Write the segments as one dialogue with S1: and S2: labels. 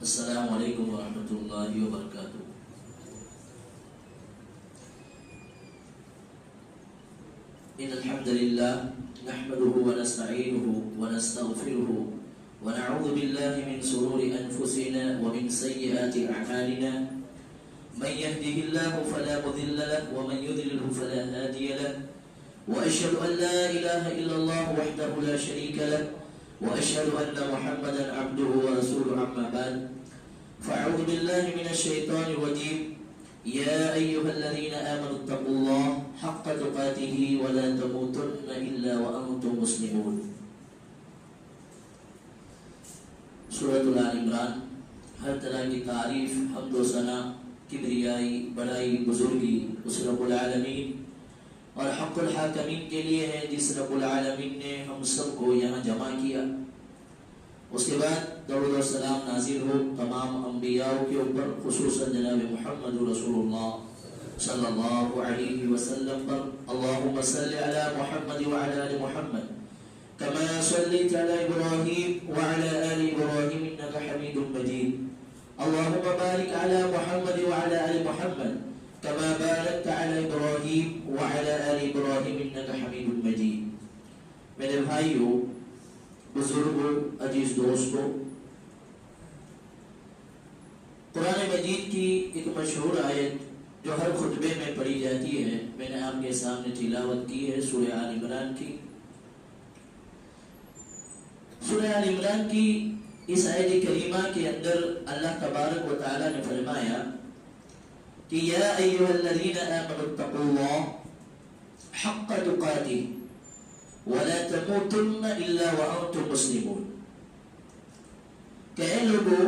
S1: السلام علیکم ورحمۃ اللہ وبرکاتہ۔ ان الحمد للہ نحمده ونستعینه ونستغفره ونعوذ باللہ من شرور انفسنا ومن سیئات اعمالنا من يهده الله فلا مضل له ومن يضلل فلا هادي له واشهد ان لا اله الا الله وحده لا شريك له واشهد ان محمدا عبده ورسوله اما بعد فاعوذ بالله من الشيطان الرجيم يا ايها الذين امنوا اتقوا الله حق تقاته ولا تموتن الا وانتم مسلمون۔ سورۃ آل عمران ہر طرح کی تعریف، حمد و ثنا، کبریائی، بڑائی، بزرگی اس رب العالمین اور حق الحاکمین کے لیے ہے جس رب العالمین نے ہم سب کو یہاں جمع کیا۔ اس کے بعد درود و سلام نازل ہو تمام انبیاء کے اوپر، خصوصاً جناب محمد رسول اللہ صلی اللہ علیہ وسلم پر۔ اللہم صلی علی محمد وعلی آل محمد كما صليت على إبراهيم وعلى آل إبراهيم إنك حميد مجيد۔ اللهم بارك على محمد وعلى آل محمد كما باركت على إبراهيم وعلى آل إبراهيم إنك حميد مجيد۔ میرے بھائیو، بزرگوں، عزیز دوستوں، قرآن مجید کی ایک مشہور آیت جو ہر خطبے میں پڑھی جاتی ہے، میں نے آپ کے سامنے تلاوت کی ہے، سورہ آل عمران کی۔ سورہ آل عمران کی اس آیت کریمہ کے اندر اللہ تبارک و تعالی نے فرمایا کہ یا ایھا الذین آمنوا اتقوا اللہ حق تقاتہ ولا تموتن الا وانتم مسلمون۔ کہ اے لوگو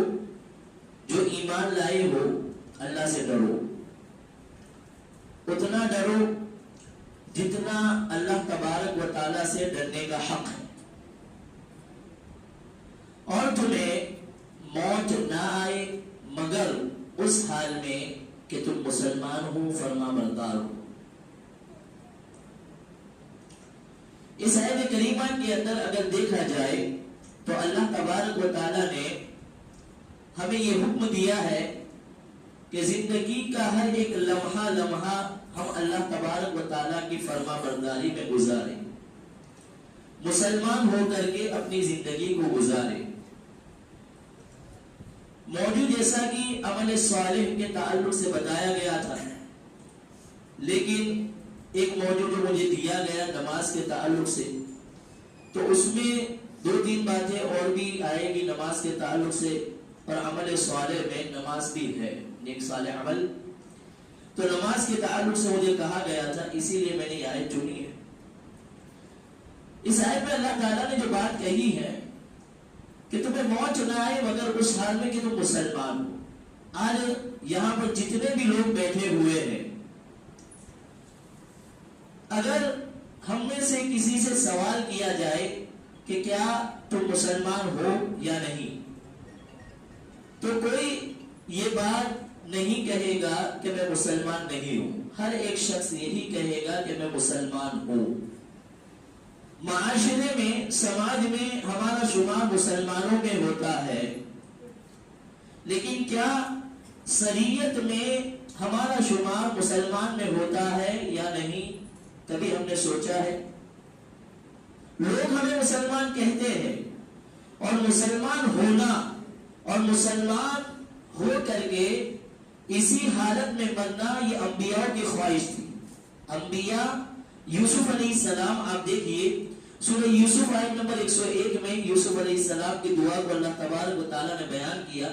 S1: جو ایمان لائے ہو، اللہ سے ڈرو، اتنا ڈرو جتنا اللہ تبارک و تعالی سے ڈرنے کا حق ہے، اور تمہیں موت نہ آئے مگر اس حال میں کہ تم مسلمان ہو، فرما بردار ہو۔ اس آیت کریمہ کے اندر اگر دیکھا جائے تو اللہ تبارک و تعالی نے ہمیں یہ حکم دیا ہے کہ زندگی کا ہر ایک لمحہ لمحہ ہم اللہ تبارک و تعالی کی فرما برداری میں گزاریں، مسلمان ہو کر کے اپنی زندگی کو گزاریں۔ موضوع جیسا کہ عمل صالح کے تعلق سے بتایا گیا تھا، لیکن ایک موضوع جو مجھے دیا گیا نماز کے تعلق سے، تو اس میں دو تین باتیں اور بھی آئے گی نماز کے تعلق سے، اور عمل صالح میں نماز بھی ہے، نیک صالح عمل۔ تو نماز کے تعلق سے مجھے کہا گیا تھا، اسی لیے میں نے یہ آیت چنی ہے۔ اس آیت میں اللہ تعالیٰ نے جو بات کہی ہے کہ تمہیں موت نہ آئے مگر اس حال میں کہ تم مسلمان ہو۔ آج یہاں پر جتنے بھی لوگ بیٹھے ہوئے ہیں، اگر ہم میں سے کسی سے سوال کیا جائے کہ کیا تم مسلمان ہو یا نہیں، تو کوئی یہ بات نہیں کہے گا کہ میں مسلمان نہیں ہوں، ہر ایک شخص یہی کہے گا کہ میں مسلمان ہوں۔ معاشرے میں، سماج میں ہمارا شمار مسلمانوں میں ہوتا ہے، لیکن کیا شریعت میں ہمارا شمار مسلمان میں ہوتا ہے یا نہیں؟ کبھی ہم نے سوچا ہے؟ لوگ ہمیں مسلمان کہتے ہیں، اور مسلمان ہونا اور مسلمان ہو کر کے اسی حالت میں مرنا یہ انبیاء کی خواہش تھی۔ انبیاء، یوسف علیہ السلام، آپ دیکھیے سورہ یوسف آیت نمبر 101 میں یوسف علیہ السلام کی دعا کو اللہ تبارک و تعالیٰ نے بیان کیا۔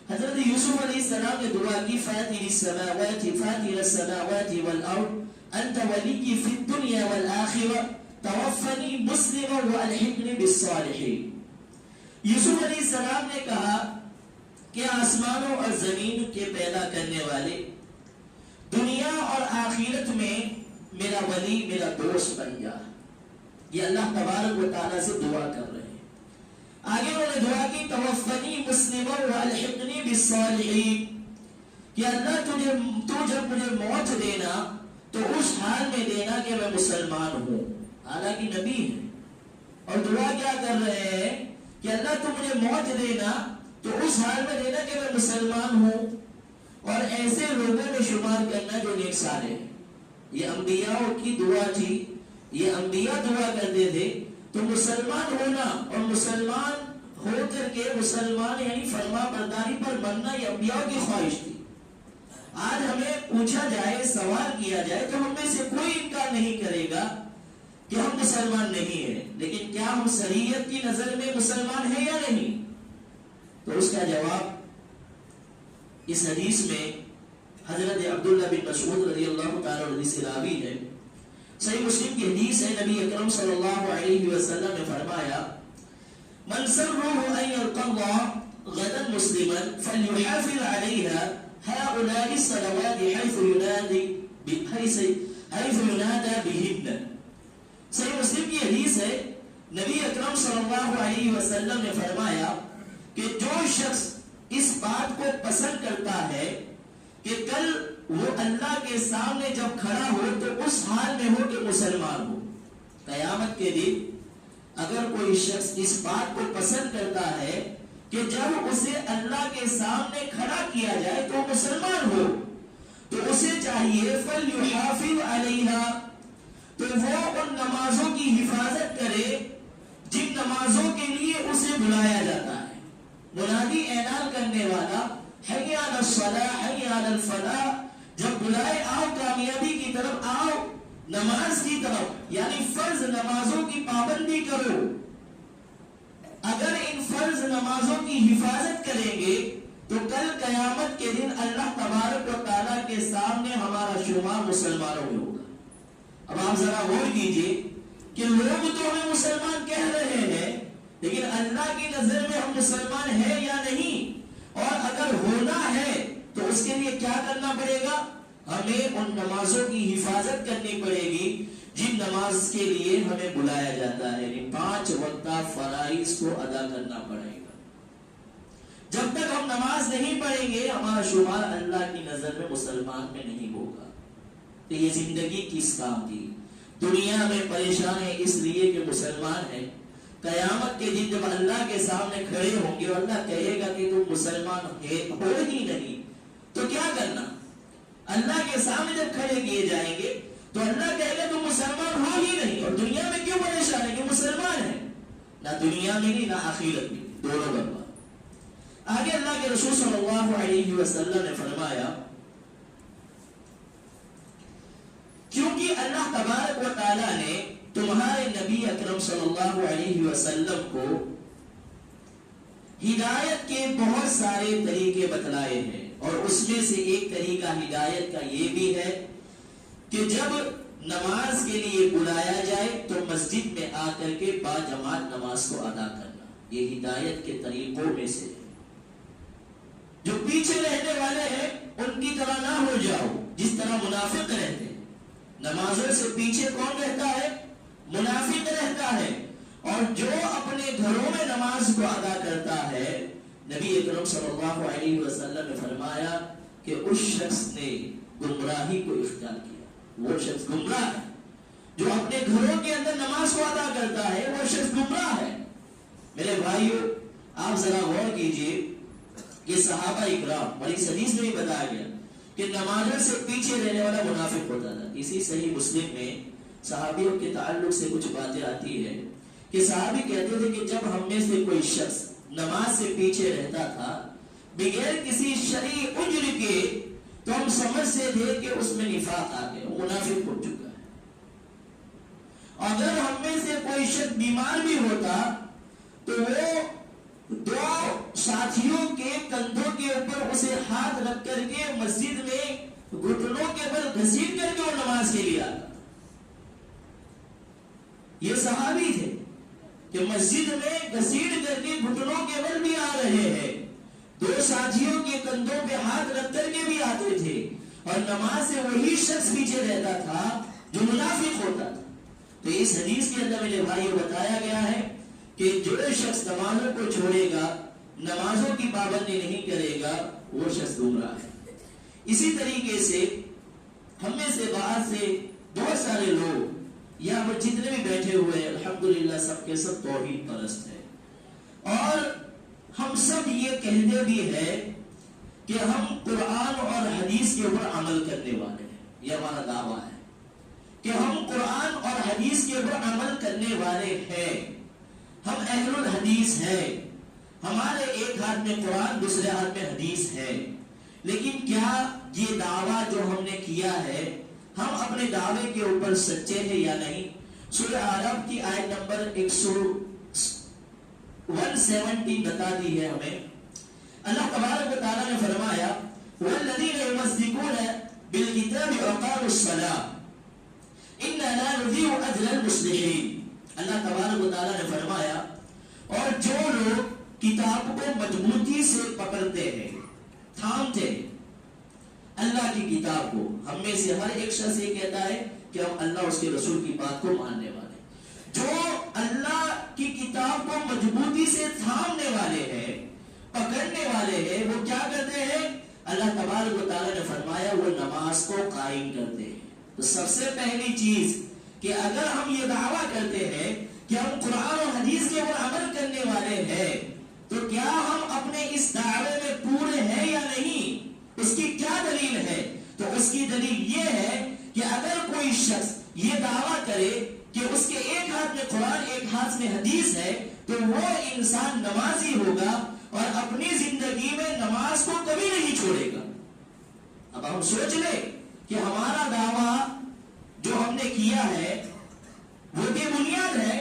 S1: حضرت یوسف علیہ السلام نے دعا کی، فاطر السماوات والارض انت ولی فی الدنیا والآخرہ توفنی مسلما والحقنی بالصالحین۔ یوسف علیہ السلام نے کہا کہ آسمانوں اور زمین کے پیدا کرنے والے، دنیا اور آخرت میں میرا ولی، میرا دوست بن جا۔ یہ اللہ تبارک و تعالیٰ سے دعا کر رہے ہیں۔ آگے انہوں نے دعا کی، توفنی مسلما والحقنی بالصالحین، کہ اللہ تو جب مجھے موت دینا تو اس حال میں دینا کہ میں مسلمان ہوں۔ حالانکہ نبی ہے اور دعا کیا کر رہے ہیں کہ اللہ تو مجھے موت دینا تو اس حال میں دینا کہ میں مسلمان ہوں اور ایسے لوگوں میں شمار کرنا جو نیک صالح ہیں. یہ انبیاء کی دعا تھی. یہ انبیاء دعا کرتے تھے. تو مسلمان ہونا اور مسلمان ہو کر کے مسلمان یعنی فرما برداری پر بننا یہ انبیاء کی خواہش تھی. آج ہمیں پوچھا جائے, سوال کیا جائے تو ہم میں سے کوئی انکار نہیں کرے گا کہ ہم مسلمان نہیں ہیں, لیکن کیا ہم شریعت کی نظر میں مسلمان ہیں یا نہیں؟ تو اس کا جواب اس حدیث میں حضرت عبداللہ بن مسعود رضی اللہ تعالی عنہ سے راوی ہے. صحیح مسلم کی حدیث ہے. نبی اکرم صلی اللہ علیہ وسلم نے فرمایا من سره ان يلقى الله غدا مسلما فليحافظ عليها هؤلاء الصلوات حيث ينادى بهن. صحیح مسلم کی حدیث ہے. نبی اکرم صلی اللہ علیہ وسلم نے فرمایا کہ جو شخص اس بات کو پسند کرتا ہے کہ کل وہ اللہ کے سامنے جب کھڑا ہو تو اس حال میں ہو کہ مسلمان ہو. قیامت کے دن اگر کوئی شخص اس بات کو پسند کرتا ہے کہ جب اسے اللہ کے سامنے کھڑا کیا جائے تو مسلمان ہو, تو اسے چاہیے فَلْيُحَافِظْ عَلَيْهَا, تو وہ ان نمازوں کی حفاظت کرے جن نمازوں کے لیے اسے بلایا جاتا ہے. منادی اعلان کرنے والا حی علی الصلاۃ حی علی الفلاح, جب بلائے آؤ کامیابی کی طرف, آؤ نماز کی طرف, یعنی فرض نمازوں کی پابندی کرو. اگر ان فرض نمازوں کی حفاظت کریں گے تو کل قیامت کے دن اللہ تبارک و تعالیٰ کے سامنے ہمارا شمار مسلمانوں میں ہوگا. اب آپ ذرا غور کیجئے کہ لوگ تو ہمیں مسلمان کہہ رہے ہیں, لیکن اللہ کی نظر میں ہم مسلمان ہیں یا نہیں؟ اور اگر ہونا ہے تو اس کے لیے کیا کرنا پڑے گا؟ ہمیں ان نمازوں کی حفاظت کرنی پڑے گی جن نماز کے لیے ہمیں بلایا جاتا ہے. یعنی 5 وقتہ فرائض کو ادا کرنا پڑے گا. جب تک ہم نماز نہیں پڑھیں گے ہمارا شمار اللہ کی نظر میں مسلمان میں نہیں ہوگا. تو یہ زندگی کس کام کی؟ دنیا میں پریشان ہے اس لیے کہ مسلمان ہے. قیامت کے دن جب اللہ کے سامنے کھڑے ہوں گے اور اللہ کہے گا کہ تم مسلمان ہو ہی نہیں, تو کیا کرنا؟ اللہ کے سامنے جب کھڑے کیے جائیں گے تو اللہ کہے گا تم مسلمان ہو ہی نہیں, اور دنیا میں کیوں پریشان ہے کہ مسلمان ہے؟ نہ دنیا میں نہیں نہ آخرت میں, دونوں برباد. آگے اللہ کے رسول صلی اللہ علیہ وسلم نے فرمایا کیونکہ اللہ تبارک و تعالیٰ نے تمہارے نبی اکرم صلی اللہ علیہ وسلم کو ہدایت کے بہت سارے طریقے بتلائے ہیں, اور اس میں سے ایک طریقہ ہدایت کا یہ بھی ہے کہ جب نماز کے لیے بلایا جائے تو مسجد میں آ کر کے با جماعت نماز کو ادا کرنا. یہ ہدایت کے طریقوں میں سے ہے. جو پیچھے رہنے والے ہیں ان کی طرح نہ ہو جاؤ جس طرح منافق رہتے ہیں. نمازوں سے پیچھے کون رہتا ہے؟ منافق رہتا ہے. اور جو اپنے گھروں میں نماز کو ادا کرتا ہے, نبی اکرم صلی اللہ علیہ وسلم نے فرمایا کہ اس شخص نے گمراہی کو اختیار کیا. وہ شخص گمراہ ہے جو اپنے گھروں کے اندر نماز کو ادا کرتا ہے, وہ شخص گمراہ ہے. میرے بھائیو, آپ ذرا غور کیجئے کہ صحابہ اکرام, اور اس حدیث میں بھی بتایا گیا کہ نمازوں سے پیچھے رہنے والا منافق ہوتا تھا. اسی صحیح مسلم میں صحابیوں کے تعلق سے کچھ باتیں آتی ہے کہ صحابی کہتے تھے کہ جب ہم میں سے کوئی شخص نماز سے پیچھے رہتا تھا بغیر کسی شرعی عذر کے, تو ہم سمجھتے تھے کہ اس میں نفاق آ گیا, منافق ہو چکا ہے. اگر ہم میں سے کوئی شخص بیمار بھی ہوتا تو وہ 2 ساتھیوں کے کندھوں کے اوپر اسے ہاتھ رکھ کر کے مسجد میں گھٹنوں کے بل گھسیٹ کر کے وہ نماز کے لیے آتا. یہ صحابی تھے کہ مسجد میں گھسیٹ کر کے گھٹنوں کے بل بھی آ رہے ہیں, 2 ساتھیوں کے کندھوں پہ ہاتھ رکھ کر کے بھی آتے تھے, اور نماز سے وہی شخص پیچھے رہتا تھا جو منافق ہوتا تھا. تو اس حدیث کے اندر میرے بھائی بتایا گیا ہے کہ جو شخص نمازوں کو چھوڑے گا, نمازوں کی پابندی نہیں کرے گا, وہ شخص گمراہ ہے. اسی طریقے سے ہم میں سے باہر سے بہت سارے لوگ یہاں پر جتنے بھی بیٹھے ہوئے ہیں الحمدللہ سب کے سب توحید پرست ہیں, اور ہم سب یہ کہتے بھی ہیں کہ ہم قرآن اور حدیث کے اوپر عمل کرنے والے ہیں. یہ ہمارا دعویٰ ہے کہ ہم قرآن اور حدیث کے اوپر عمل کرنے والے ہیں. ہم اہل الحدیث ہیں. ہمارے ایک ہاتھ میں قرآن دوسرے ہاتھ میں حدیث ہے. لیکن کیا یہ دعویٰ جو ہم نے کیا ہے ہم اپنے دعوے کے اوپر سچے ہیں یا نہیں؟ سورہ اعراف کی آیت نمبر 117 بتا دی ہے ہمیں. اللہ تبارک و تعالیٰ نے فرمایا وَالَّذِينَ يُمَسِّكُونَ بِالْكِتَابِ وَأَقَامُوا الصَّلَاةَ إِنَّا لَا نُضِيعُ أَجْرَ الْمُصْلِحِينَ. اللہ تبارک و تعالیٰ نے فرمایا اور جو لوگ کتاب کو مضبوطی سے پکڑتے ہیں، تھامتے ہیں اللہ کی کتاب کو. ہم میں سے ہر ایک شخص یہ کہتا ہے کہ ہم اللہ اس کے رسول کی بات کو ماننے والے. جو اللہ کی کتاب کو مضبوطی سے تھامنے والے ہیں، پکڑنے والے ہیں، وہ کیا کرتے ہیں؟ اللہ تبارک و تعالیٰ نے فرمایا وہ نماز کو قائم کرتے ہیں. تو سب سے پہلی چیز کہ اگر ہم یہ دعویٰ کرتے ہیں کہ ہم قرآن اور حدیث کے اوپر عمل کرنے والے ہیں تو کیا ہم اپنے اس دعوے میں پورے ہیں یا نہیں؟ اس کی کیا دلیل ہے؟ تو اس کی دلیل یہ ہے کہ اگر کوئی شخص یہ دعویٰ کرے کہ اس کے ایک ہاتھ میں قرآن ایک ہاتھ میں حدیث ہے تو وہ انسان نمازی ہوگا اور اپنی زندگی میں نماز کو کبھی نہیں چھوڑے گا. اب ہم سوچ لیں کہ ہمارا دعویٰ جو ہم نے کیا ہے وہ کی بنیاد ہے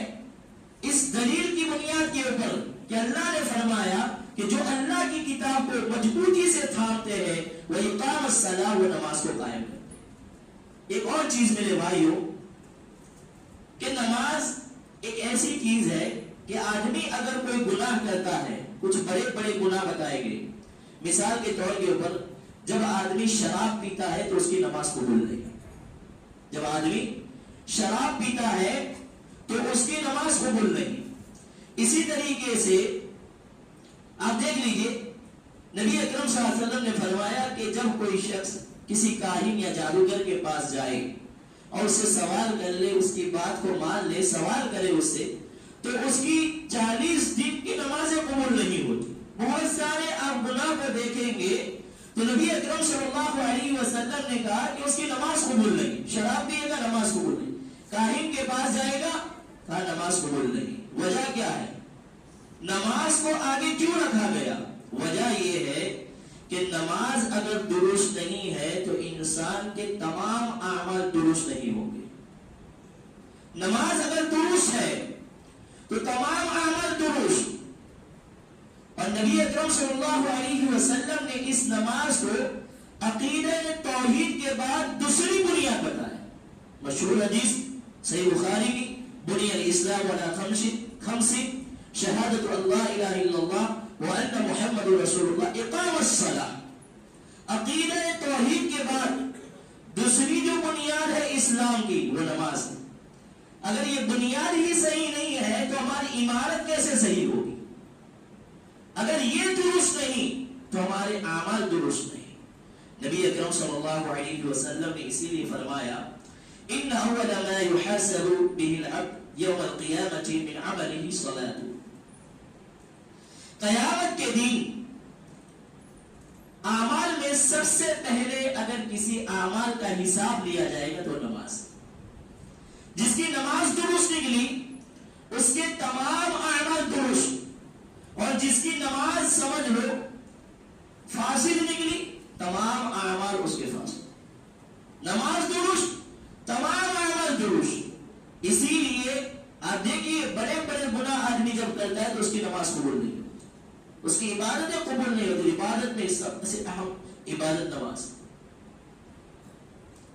S1: اس دلیل کی بنیاد کے اوپر کہ اللہ نے فرمایا کہ جو اللہ کی کتاب کو مضبوطی سے تھامتے ہیں وہ اقام الصلاۃ و نماز کو قائم کرتے ہیں. ایک اور چیز میرے بھائیوں کہ نماز ایک ایسی چیز ہے کہ آدمی اگر کوئی گناہ کرتا ہے، کچھ بڑے بڑے گناہ بتائے گئے، مثال کے طور کے اوپر جب آدمی شراب پیتا ہے تو اس کی نماز قبول نہیں. جب آدمی شراب پیتا ہے تو اس کی نماز قبول نہیں. اسی طریقے سے آپ دیکھ لیجئے نبی اکرم صلی اللہ علیہ وسلم نے فرمایا کہ جب کوئی شخص کسی کاہن یا جادوگر کے پاس جائے اور اس سے سوال کر لے، اس کی بات کو مان لے، سوال کرے اس سے، تو اس کی 40 دن کی نمازیں قبول نہیں ہوتی. بہت سارے آپ گناہ کو دیکھیں گے تو نبی اکرم صلی اللہ علیہ وسلم نے کہا کہ اس کی نماز قبول نہیں. شراب پیے گا نماز قبول نہیں، کاہن کے پاس جائے گا کہا نماز قبول نہیں. وجہ کیا ہے؟ نماز کو آگے کیوں رکھا گیا؟ وجہ یہ ہے کہ نماز اگر درست نہیں ہے تو انسان کے تمام اعمال درست نہیں ہوں گے. نماز اگر درست ہے تو تمام اعمال درست. اور نبی اکرم صلی اللہ علیہ وسلم نے اس نماز کو عقیدہ توحید کے بعد دوسری بنیاد بتایا. مشہور حدیث صحیح بخاری کی بنی الاسلام علی خمس شہادت اللہ الہ الا اللہ وان محمد رسول اللہ اقام الصلاۃ. عقیدہ توحید کے بعد دوسری جو بنیاد ہے اسلام کی وہ نماز ہے. اگر یہ بنیاد ہی صحیح نہیں ہے تو ہماری عمارت کیسے صحیح ہوگی؟ اگر یہ درست نہیں تو ہمارے اعمال درست نہیں. نبی اکرم صلی اللہ علیہ وسلم نے اسی لیے فرمایا ان اول ما يحاسب به العبد يوم القيامة من عمله صلاته. قیامت کے دن اعمال میں سب سے پہلے اگر کسی اعمال کا حساب لیا جائے گا تو نماز. جس کی نماز درست نکلی اس کے تمام اعمال درست، اور جس کی نماز سمجھ لو فاسد نکلی تمام اعمال اس کے فاسد. نماز درست تمام اعمال درست. اسی لیے آپ دیکھیے بڑے بڑے گناہ آدمی جب کرتا ہے تو اس کی نماز قبول نہیں ہوتی، اس کی عبادتیں قبول نہیں ہوتی. عبادت میں سب سے اہم عبادت نماز،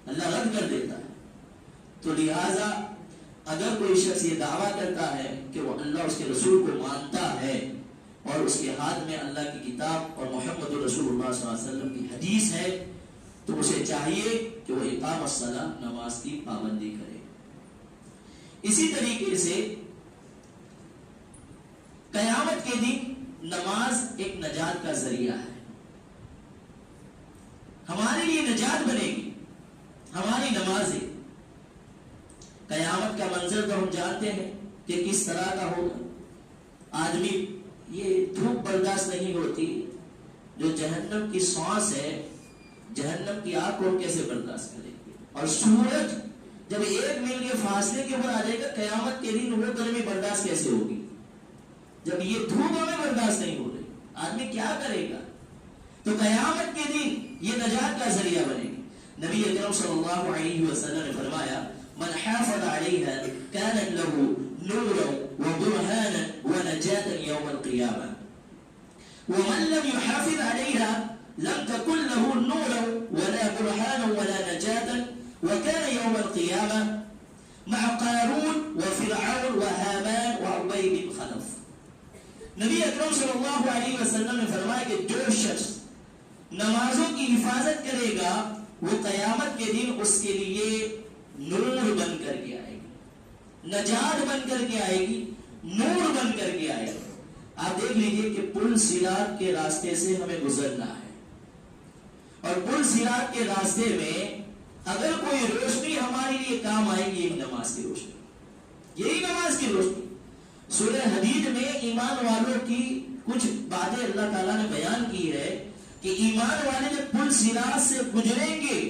S1: اللہ رد کر دیتا ہے. تو لہذا اگر کوئی شخص یہ دعویٰ کرتا ہے کہ وہ اللہ اس کے رسول کو مانتا ہے اور اس کے ہاتھ میں اللہ کی کتاب اور محمد رسول اللہ صلی اللہ علیہ وسلم کی حدیث ہے تو اسے چاہیے کہ وہ اقام الصلاۃ نماز کی پابندی کرے. اسی طریقے سے قیامت کے دن نماز ایک نجات کا ذریعہ ہے. ہمارے لیے نجات بنے گی ہماری نمازیں. قیامت کا منظر تو ہم جانتے ہیں کہ کس طرح کا ہوگا. آدمی یہ دھوپ برداشت نہیں ہوتی، جو جہنم کی سانس ہے، جہنم کی آگ کو کیسے برداشت کرے گی؟ اور سورج جب 1 میل کے فاصلے کے اوپر آ جائے گا، قیامت کے دن وہ گرمی برداشت کیسے ہوگی؟ جب یہ دھوپ ہمیں برداشت نہیں ہو رہی، آدمی کیا کرے گا؟ تو قیامت کے دن یہ نجات کا ذریعہ بنے گی۔ نبی اکرم صلی اللہ علیہ وسلم نے فرمایا من حافظ علیها كانت له نورا وبرهانا ونجاة يوم القيامة ومن لم يحافظ عليها لم تكن له نورا ولا برهانا ولا نجاة وكان يوم القيامة مع قارون وفرعون وهامان وأبي بن خلف۔ نبی اکرم صلی اللہ علیہ وسلم نے فرمایا کہ جو شخص نمازوں کی حفاظت کرے گا وہ قیامت کے دن اس کے لیے نور بن کر کے آئے گی، نجات بن کر کے آئے گی، نور بن کر کے آئے گی۔ آپ دیکھ لیجئے کہ پل صراط کے راستے سے ہمیں گزرنا ہے، اور پل صراط کے راستے میں اگر کوئی روشنی ہمارے لیے کام آئے گی، ایک نماز کی روشنی، یہی نماز کی روشنی۔ سورہ حدید میں ایمان والوں کی کچھ باتیں اللہ تعالیٰ نے بیان کی ہے کہ ایمان والے جب پل صراط سے گزریں گے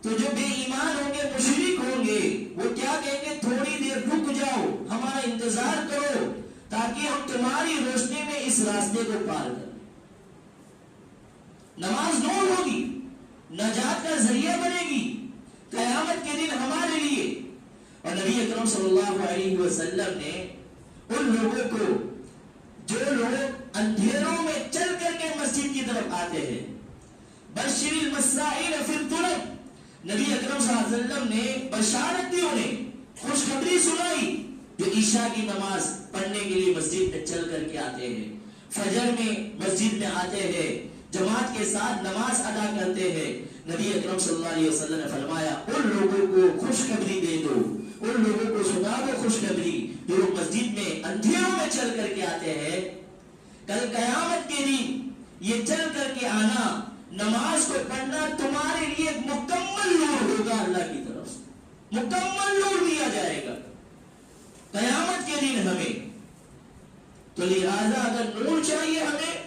S1: تو جو بے ایمان ہوں گے، مشرک ہوں گے، وہ کیا کہیں گے؟ تھوڑی دیر رک جاؤ، ہمارا انتظار کرو تاکہ ہم تمہاری روشنی میں اس راستے کو پار کریں۔ نماز نور ہوگی، نجات کا ذریعہ بنے گی قیامت کے دن ہمارے لیے۔ اور نبی اکرم صلی اللہ علیہ وسلم نے ان لوگوں کو جو لوگ اندھیروں میں چل کر کے مسجد کی طرف آتے ہیں، بشر المسائل فی الطرق، نبی اکرم صلی اللہ علیہ وسلم نے بشارت دی، انہیں خوشخبری سنائی جو عشاء کی نماز پڑھنے کے لیے مسجد میں چل کر کے آتے ہیں، فجر میں مسجد میں آتے ہیں، جماعت کے ساتھ نماز ادا کرتے ہیں۔ نبی اکرم صلی اللہ علیہ وسلم نے فرمایا ان لوگوں کو خوشخبری دے دو، ان لوگوں کو سنا دو خوشخبری جو لوگ مسجد میں اندھیروں میں چل کر کے آتے ہیں، کل قیامت کے دن یہ چل کر کے آنا، نماز کو پڑھنا تمہارے لیے ایک مکمل نور ہوگا، اللہ کی طرف سے مکمل نور دیا جائے گا قیامت کے دن ہمیں۔ تو لہذا اگر نور چاہیے، ہمیں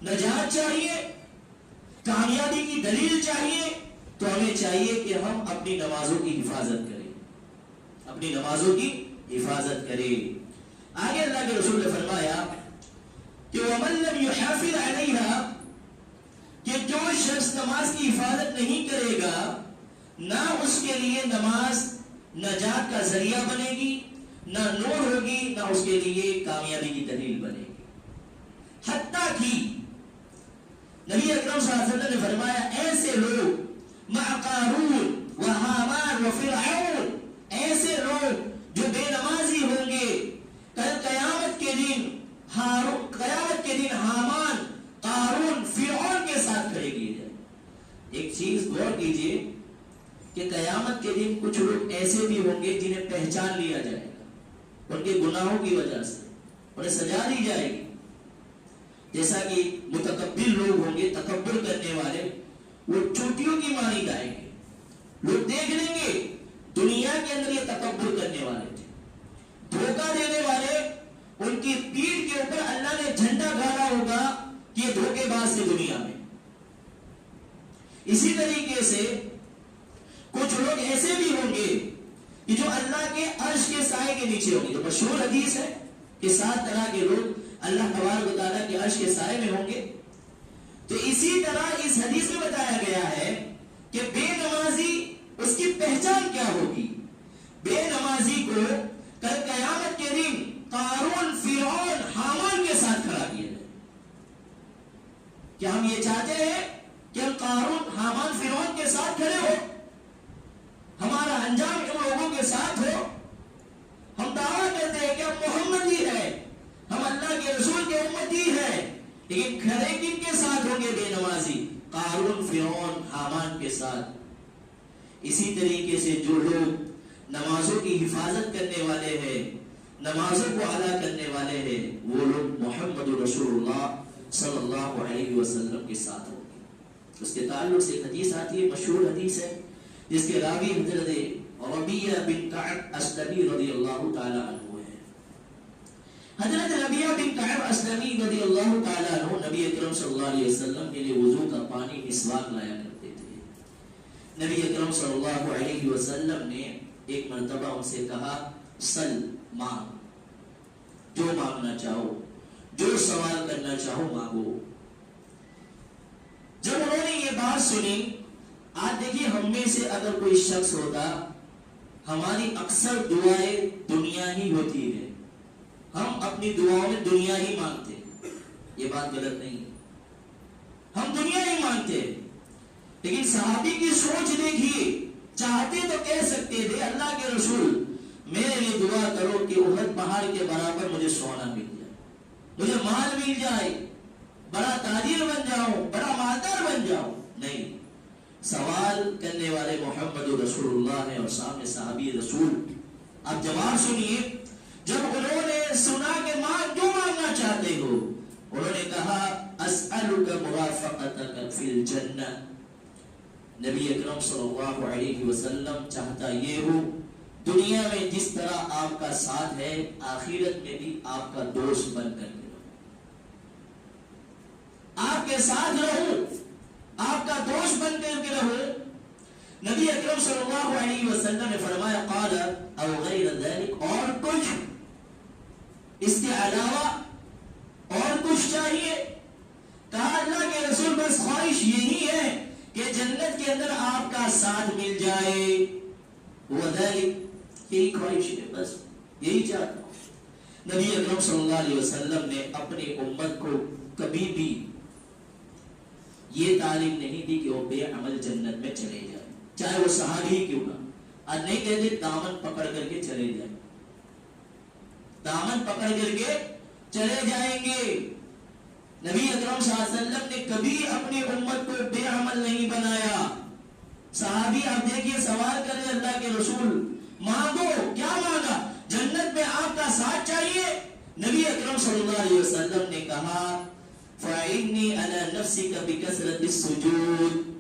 S1: نجات چاہیے، کامیابی کی دلیل چاہیے، تو ہمیں چاہیے کہ ہم اپنی نمازوں کی حفاظت کریں، اپنی نمازوں کی حفاظت کریں۔ آگے اللہ کے رسول نے فرمایا کہ وَمَن لَّمْ يُحَافِظْ عَلَيْهَا، کہ جو شخص نماز کی حفاظت نہیں کرے گا، نہ اس کے لیے نماز نجات کا ذریعہ بنے گی، نہ نور ہوگی، نہ اس کے لیے کامیابی کی دلیل بنے گی۔ حتیٰ کہ نبی اکرم صلی اللہ علیہ وسلم نے فرمایا ایسے لوگ مع قارون و حامان و فرعون، ایسے لوگ جو بے نمازی ہوں گے، کل قیامت کے دن حامان، قارون، فرعون کے ساتھ کھڑے کیے جائیں۔ ایک چیز غور کیجئے کہ قیامت کے دن کچھ لوگ ایسے بھی ہوں گے جنہیں پہچان لیا جائے گا، ان کے گناہوں کی وجہ سے انہیں سزا دی جائے گی۔ جیسا کہ متکبر لوگ ہوں گے، تکبر کرنے والے، وہ چوٹیوں کی مانی جائیں گے، لوگ دیکھ لیں گے دنیا کے اندر یہ تکبر کرنے والے تھے، دھوکہ دینے والے، ان کی پیٹھ کے اوپر اللہ نے جھنڈا گاڑا ہوگا کہ یہ دھوکے باز تھے دنیا میں۔ اسی طریقے سے کچھ لوگ ایسے بھی ہوں گے کہ جو اللہ کے عرش کے سائے کے نیچے ہوں گے۔ تو مشہور حدیث ہے کہ 7 طرح کے لوگ اللہ تبارک و تعالیٰ کے عرش کے سائے میں ہوں گے۔ تو اسی طرح اس حدیث میں بتایا گیا ہے کہ بے نمازی، اس کی پہچان کیا ہوگی؟ بے نمازی کو کل قیامت کے دن قارون، فرعون، حامان کے ساتھ کھڑا کیا جائے۔ کیا ہم یہ چاہتے ہیں کہ ہم قارون، حامان، فرعون کے ساتھ کھڑے ہو، ہمارا انجام ان لوگوں کے ساتھ ہو؟ ہم دعویٰ کرتے ہیں کہ ہم محمدی ہیں، ہم اللہ کے رسول کے امتی ہیں، لیکن کھڑے کن کے ساتھ ہوں گے؟ بے نمازی، قارون، فرعون، حامان کے ساتھ۔ اسی طریقے سے جو لوگ نمازوں کی حفاظت کرنے والے ہیں، نمازوں کو ادا کرنے والے ہیں، وہ لوگ محمد رسول اللہ صلی اللہ علیہ وسلم کے ساتھ ہوں گے۔ اس کے تعلق سے ایک حدیث آتی ہے، مشہور حدیث ہے، جس کے راوی حضرت ربیعہ بن کعب اسلمی رضی اللہ تعالی عنہ ہے۔ حضرت ربیعہ بن کعب اسلمی رضی اللہ تعالیٰ عنہ نبی اکرم صلی اللہ علیہ وسلم کے لیے وضو کا پانی مسواک لایا کرتے تھے۔ نبی اکرم صلی اللہ علیہ وسلم نے ایک مرتبہ ان سے کہا سل مانگ، جو مانگنا چاہو، جو سوال کرنا چاہو مانگو۔ جب انہوں نے یہ بات سنی، آج دیکھیے ہم میں سے اگر کوئی شخص ہوتا، ہماری اکثر دعائیں دنیا ہی ہوتی ہے، ہم اپنی دعاؤں میں دنیا ہی مانگتے، یہ بات غلط نہیں ہے، ہم دنیا ہی مانگتے، لیکن صحابی کی سوچ دیکھیے، چاہتے تو کہہ سکتے تھے اللہ کے رسول میرے لیے دعا کرو کہ احد پہاڑ کے برابر مجھے سونا مل جائے، مجھے مال مل جائے، بڑا تاجر بن جاؤں، بڑا مالدار بن جاؤں۔ نہیں، سوال کرنے والے محمد رسول اللہ ہے اور سامنے صحابی رسول۔ اب جواب سنیے، جب انہوں نے سنا کہ ماں جو مانگنا چاہتے ہو، انہوں نے کہا اسألک مرافقتک فی الجنہ۔ نبی اکرم صلی اللہ علیہ وسلم چاہتا یہ ہو دنیا میں جس طرح آپ کا ساتھ ہے، آخرت میں بھی آپ کا دوست بن کر کے رہو، آپ کے ساتھ رہو، آپ کا دوست بن کر کے رہو۔ نبی اکرم صلی اللہ علیہ وسلم نے فرمایا قال او غیر ذلك، اور کچھ اس کے علاوہ اور کچھ چاہیے؟ کہا اللہ کے رسول بس خواہش یہی ہے کہ جنت کے اندر آپ کا ساتھ مل جائے، وذلك، یہی خواہش ہے، بس یہی چاہتا ہوں۔ نبی اکرم صلی اللہ علیہ وسلم نے اپنی امت کو کبھی بھی یہ تعلیم نہیں دی کہ وہ بے عمل جنت میں چلے جائیں، چاہے وہ صحابی ہی کیوں نہ۔ آج نہیں کہتے دامن پکڑ کر کے چلے جائیں، دامن پکڑ کر کے چلے جائیں گے۔ نبی اکرم صلی اللہ علیہ وسلم نے کبھی اپنی امت کو بے عمل نہیں بنایا۔ صحابی آپ دیکھیے سوال کر رہے اللہ کے رسول مانگو، کیا مانگا؟ جنت میں آپ کا ساتھ چاہیے۔ نبی اکرم صلی اللہ علیہ وسلم نے کہا فَإِنِّي عَلَى نَفْسِكَ بِكَثْرَةِ السُّجُودِ،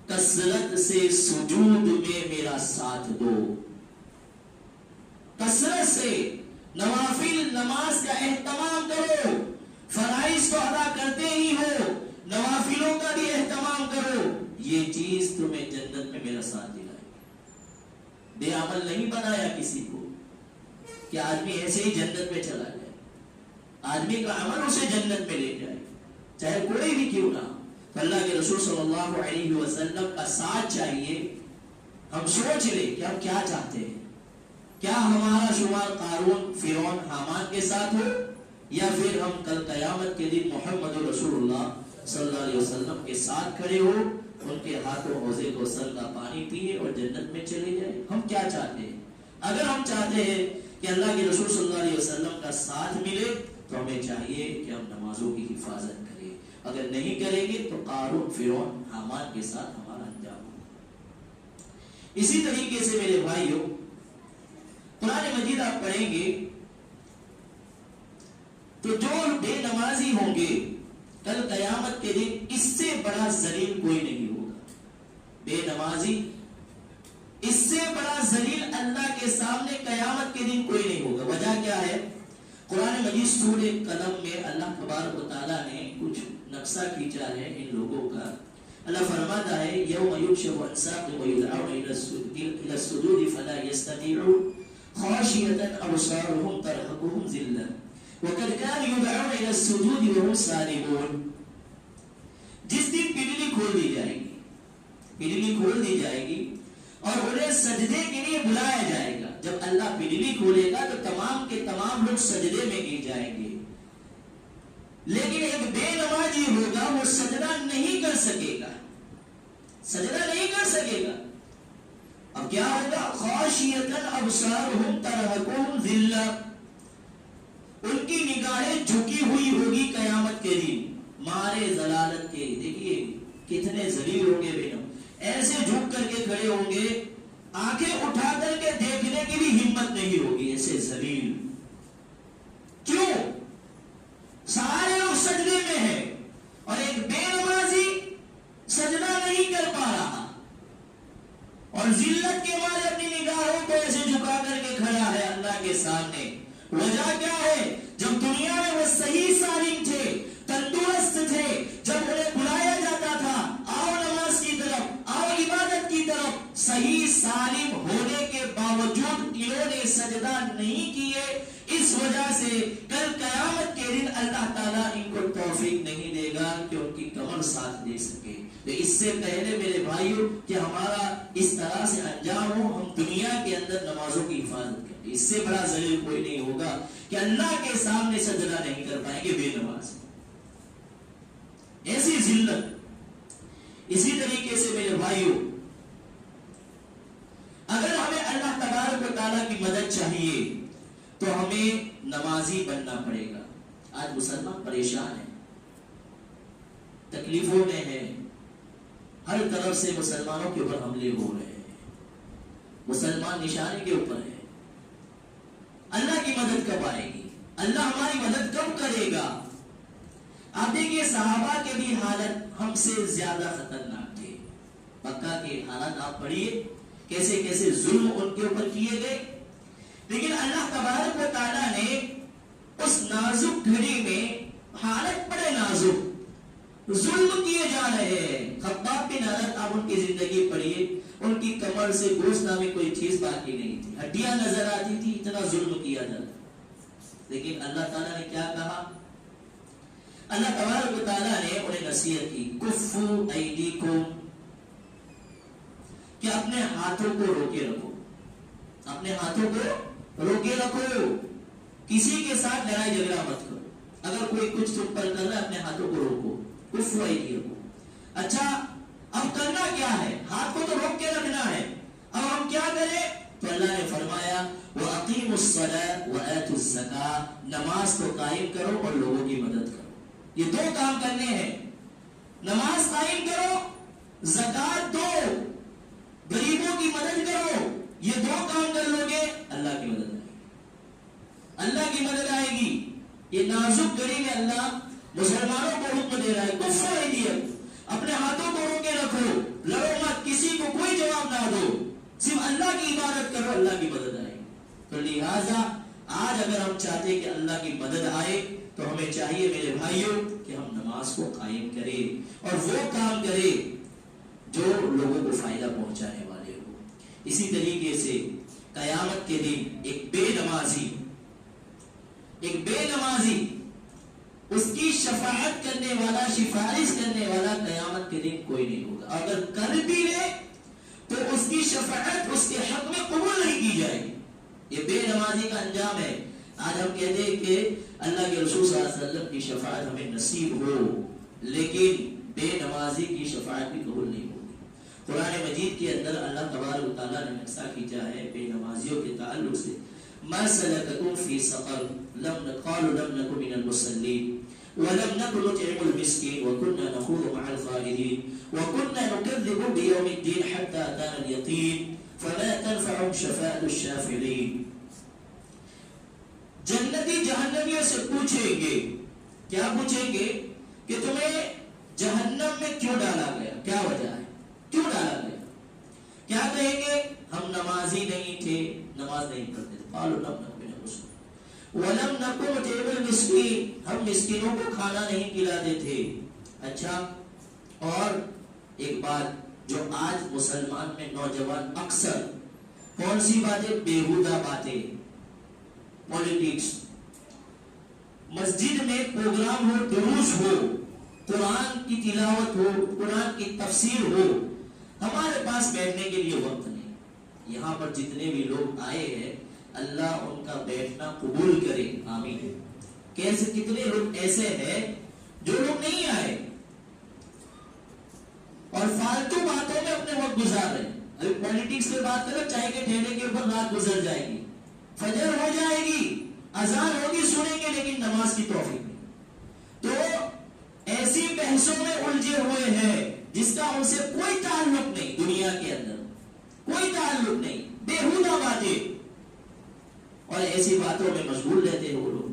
S1: کثرت سے سجود میں میرا ساتھ دو، کثرت سے نوافل نماز کا اہتمام کرو، فرائض تو ادا کرتے ہی ہو، نوافلوں کا بھی اہتمام کرو، یہ چیز تمہیں جنت میں میرا ساتھ دلائے گی۔ بے عمل نہیں بنایا کسی کو کہ آدمی ایسے ہی جنت میں چلا جائے، آدمی کا عمل اسے جنت میں لے جائے، چاہے کوئی بھی کیوں نہ۔ اللہ کے رسول صلی اللہ علیہ وسلم کا ساتھ چاہیے۔ ہم سوچ لیں کہ ہم کیا چاہتے ہیں، کیا ہمارا شمار قارون، فرعون، حامان کے ساتھ ہو، یا پھر ہم کل قیامت کے دن محمد رسول اللہ صلی اللہ علیہ وسلم کے ساتھ کھڑے ہو، ان کے ہاتھوں حوض کوثر کا پانی پیے اور جنت میں چلے جائے؟ ہم کیا چاہتے ہیں؟ اگر ہم چاہتے ہیں کہ اللہ کے رسول صلی اللہ علیہ وسلم کا ساتھ ملے تو ہمیں چاہیے کہ ہم نمازوں کی حفاظت کریں، اگر نہیں کریں گے تو قارون، فرعون، حامان کے ساتھ ہمارا انجام ہوگا۔ اسی طریقے سے میرے بھائیوں، قرآن مجید آپ پڑھیں گے تو جو بے نمازی ہوں گے کل قیامت کے دن اس سے بڑا ذلیل کوئی نہیں ہوگا۔ بے نمازی اس سے بڑا ذلیل اللہ کے سامنے قیامت کے دن کوئی نہیں ہوگا۔ وجہ کیا ہے؟ قرآن مجید سورہ قلم میں اللہ تبارک و تعالیٰ نے کچھ نقشہ کھینچا ہے ان لوگوں کا۔ اللہ فرماتا ہے یوم یکشف عن ساق ویدعون الی السجود فلا یستطیعون خاشعۃ ابصارهم ترهقهم ذلہ وقد كانوا يدعون الى السجود وهم سالمون۔ جس دن پنڈلی کھول دی جائے گی، پنڈلی کھول دی جائے گی اور انہیں سجدے کے لیے بلایا جائے گا۔ جب اللہ پنڈلی کھولے گا تو تمام کے تمام لوگ سجدے میں گر جائیں گے، لیکن ایک بے نمازی ہوگا وہ سجدہ نہیں کر سکے گا، سجدہ نہیں کر سکے گا۔ اب کیا ہوگا؟ خاشعۃ ابصارهم ترهقهم ذلہ، ان کی نگاہیں جھکی ہوئی ہوگی قیامت کے دن مارے ضلالت کے۔ دیکھیے کتنے ذلیل ہوں گے بے نام، ایسے جھک کر کے کھڑے ہوں گے، آنکھیں اٹھا کر کے دیکھنے کی بھی ہمت نہیں ہوگی، ایسے ذلیل۔ کیوں؟ سارے لوگ سجدے میں ہیں اور ایک بے نمازی سجدہ نہیں کر پا رہا اور ذلت کے مارے اپنی نگاہوں کو ایسے جھکا کر کے کھڑا ہے اللہ کے سامنے۔ وجہ کیا ہے؟ جب دنیا میں وہ صحیح سالم تھے، تندرست تھے، جب انہیں بلایا جاتا تھا آؤ نماز کی طرف، آؤ عبادت کی طرف، صحیح سالم ہونے کے باوجود انہوں نے سجدہ نہیں کیے، اس وجہ سے کل قیامت کے دن اللہ تعالیٰ ان کو توفیق نہیں دے گا کہ ان کی کمر ساتھ دے سکے۔ تو اس سے پہلے میرے بھائیوں کہ ہمارا اس طرح سے انجام ہو، ہم دنیا کے اندر نمازوں کی حفاظت کریں۔ اس سے بڑا ذلیل کوئی نہیں ہوگا کہ اللہ کے سامنے سجدہ نہیں کر پائیں گے بے نماز، ایسی ذلت۔ اسی طریقے سے میرے بھائیوں، اگر ہمیں اللہ تبارک و تعالیٰ کی مدد چاہیے تو ہمیں نمازی بننا پڑے گا۔ آج مسلمان پریشان ہیں، تکلیفوں میں ہیں، ہر طرف سے مسلمانوں کے اوپر حملے ہو رہے ہیں، مسلمان نشانے کے اوپر ہے۔ اللہ کی مدد کب آئے گی؟ اللہ ہماری مدد کب کرے گا؟ آپ دیکھیے صحابہ کے بھی حالت ہم سے زیادہ خطرناک تھے۔ مکہ کے حالات آپ پڑھیے، کیسے کیسے ظلم ان کے اوپر کیے گئے، لیکن اللہ تبارک و تعالیٰ نے اس نازک گھڑی میں، حالت بڑے نازک، ظلم کیے جا رہے ہیں۔ خباب بن ارت، آپ ان کی زندگی پڑھیے، ان کی کمر سے گوشت نامی کوئی چیز باقی نہیں تھی، ہڈیاں نظر آتی تھی، اتنا ظلم کیا جاتا۔ لیکن اللہ تعالیٰ نے کیا کہا؟ اللہ تبارک و تعالیٰ نے انہیں نصیحت کی، کفو ایدیکم، کہ اپنے ہاتھوں کو روکے رکھو، اپنے ہاتھوں کو روکے رکھو، کسی کے ساتھ لڑائی جھگڑا مت کرو، اگر کوئی کچھ تم پر کر رہا ہے اپنے ہاتھوں کو روکو، کفو ایدیکم۔ اچھا اب کرنا کیا ہے؟ ہاتھ کو تو روک کے رکھنا ہے، اب ہم کیا کریں؟ تو اللہ نے فرمایا وَأَقِيمُوا الصَّلَاةَ وَآتُوا الزَّكَاةَ، نماز کو قائم کرو اور لوگوں کی مدد کرو۔ یہ دو کام کرنے ہیں، نماز قائم کرو، زکات دو، غریبوں کی مدد کرو، یہ دو کام کر لو گے اللہ کی مدد آئے گی، اللہ کی مدد آئے گی۔ یہ نازک گھڑی میں اللہ مسلمانوں کو حکم دے رہا ہے، کفو ایدیکم، اپنے ہاتھوں کو روکے رکھو، لڑو مت، کسی کو کوئی جواب نہ دو، صرف اللہ کی عبادت کرو، اللہ کی مدد آئے گی۔ تو لہٰذا آج اگر ہم چاہتے کہ اللہ کی مدد آئے تو ہمیں چاہیے میرے بھائیوں کہ ہم نماز کو قائم کریں اور وہ کام کریں جو لوگوں کو فائدہ پہنچانے والے ہو۔ اسی طریقے سے قیامت کے دن ایک بے نمازی اس کی شفاعت کرنے والا، سفارش کرنے والا قیامت کے دن کوئی نہیں ہوگا، اگر کر بھی لے تو اس کی شفاعت اس کے حق میں قبول نہیں کی جائے گی۔ یہ بے نمازی کا انجام ہے۔ آج ہم کہتے ہیں کہ اللہ کے رسول صلی اللہ علیہ وسلم کی شفاعت ہمیں نصیب ہو، لیکن بے نمازی کی شفاعت بھی قبول نہیں ہوگی۔ قرآن مجید کے اندر اللہ تبارک و تعالیٰ نے نقشہ کھینچا ہے بے نمازیوں کے تعلق سے، ما سلککم فی سقر قالوا لم نک من المصلین ولم نک نطعم المسکین وکنا نخوض مع الخائضین وکنا نکذب بیوم الدین حتی اتانا الیقین فلا تنفعهم شفاعة الشافعین۔ جنتی جہنمیوں سے پوچھیں گے، کیا پوچھیں گے؟ کہ تمہیں جہنم میں کیوں ڈالا گیا، کیا وجہ ہے، کیوں ڈالا گیا؟ کیا کہیں گے؟ ہم نمازی نہیں تھے، نماز نہیں پڑھتے تھے، قالوا لم نک من المصلین ولم نک نطعم المسکین، ہم مسکینوں کو کھانا نہیں کھلاتے تھے۔ اچھا، اور ایک بات جو آج مسلمان میں نوجوان اکثر کون سی باتیں؟ بیہودہ باتیں، پولیٹکس، مسجد میں پروگرام ہو، دروس ہو، قرآن کی تلاوت ہو، قرآن کی تفسیر ہو، ہمارے پاس بیٹھنے کے لیے وقت نہیں۔ یہاں پر جتنے بھی لوگ آئے ہیں اللہ ان کا بیٹھنا قبول کرے، آمین۔ کیسے کتنے لوگ ایسے ہیں جو لوگ نہیں آئے اور فالتو باتوں میں اپنے وقت گزار رہے ہیں۔ ابھی پولیٹکس پہ بات کرو، چائے کے ٹھیلے کے اوپر رات گزر جائے گی، فجر ہو جائے گی، اذان ہوگی، سنیں گے، لیکن نماز کی توفیق نہیں۔ تو ایسی بحثوں میں الجھے ہوئے ہیں جس کا ان سے کوئی تعلق نہیں، دنیا کے اندر کوئی تعلق نہیں، بیہودہ باتیں، اور ایسی باتوں میں مشغول رہتے ہیں وہ لوگ۔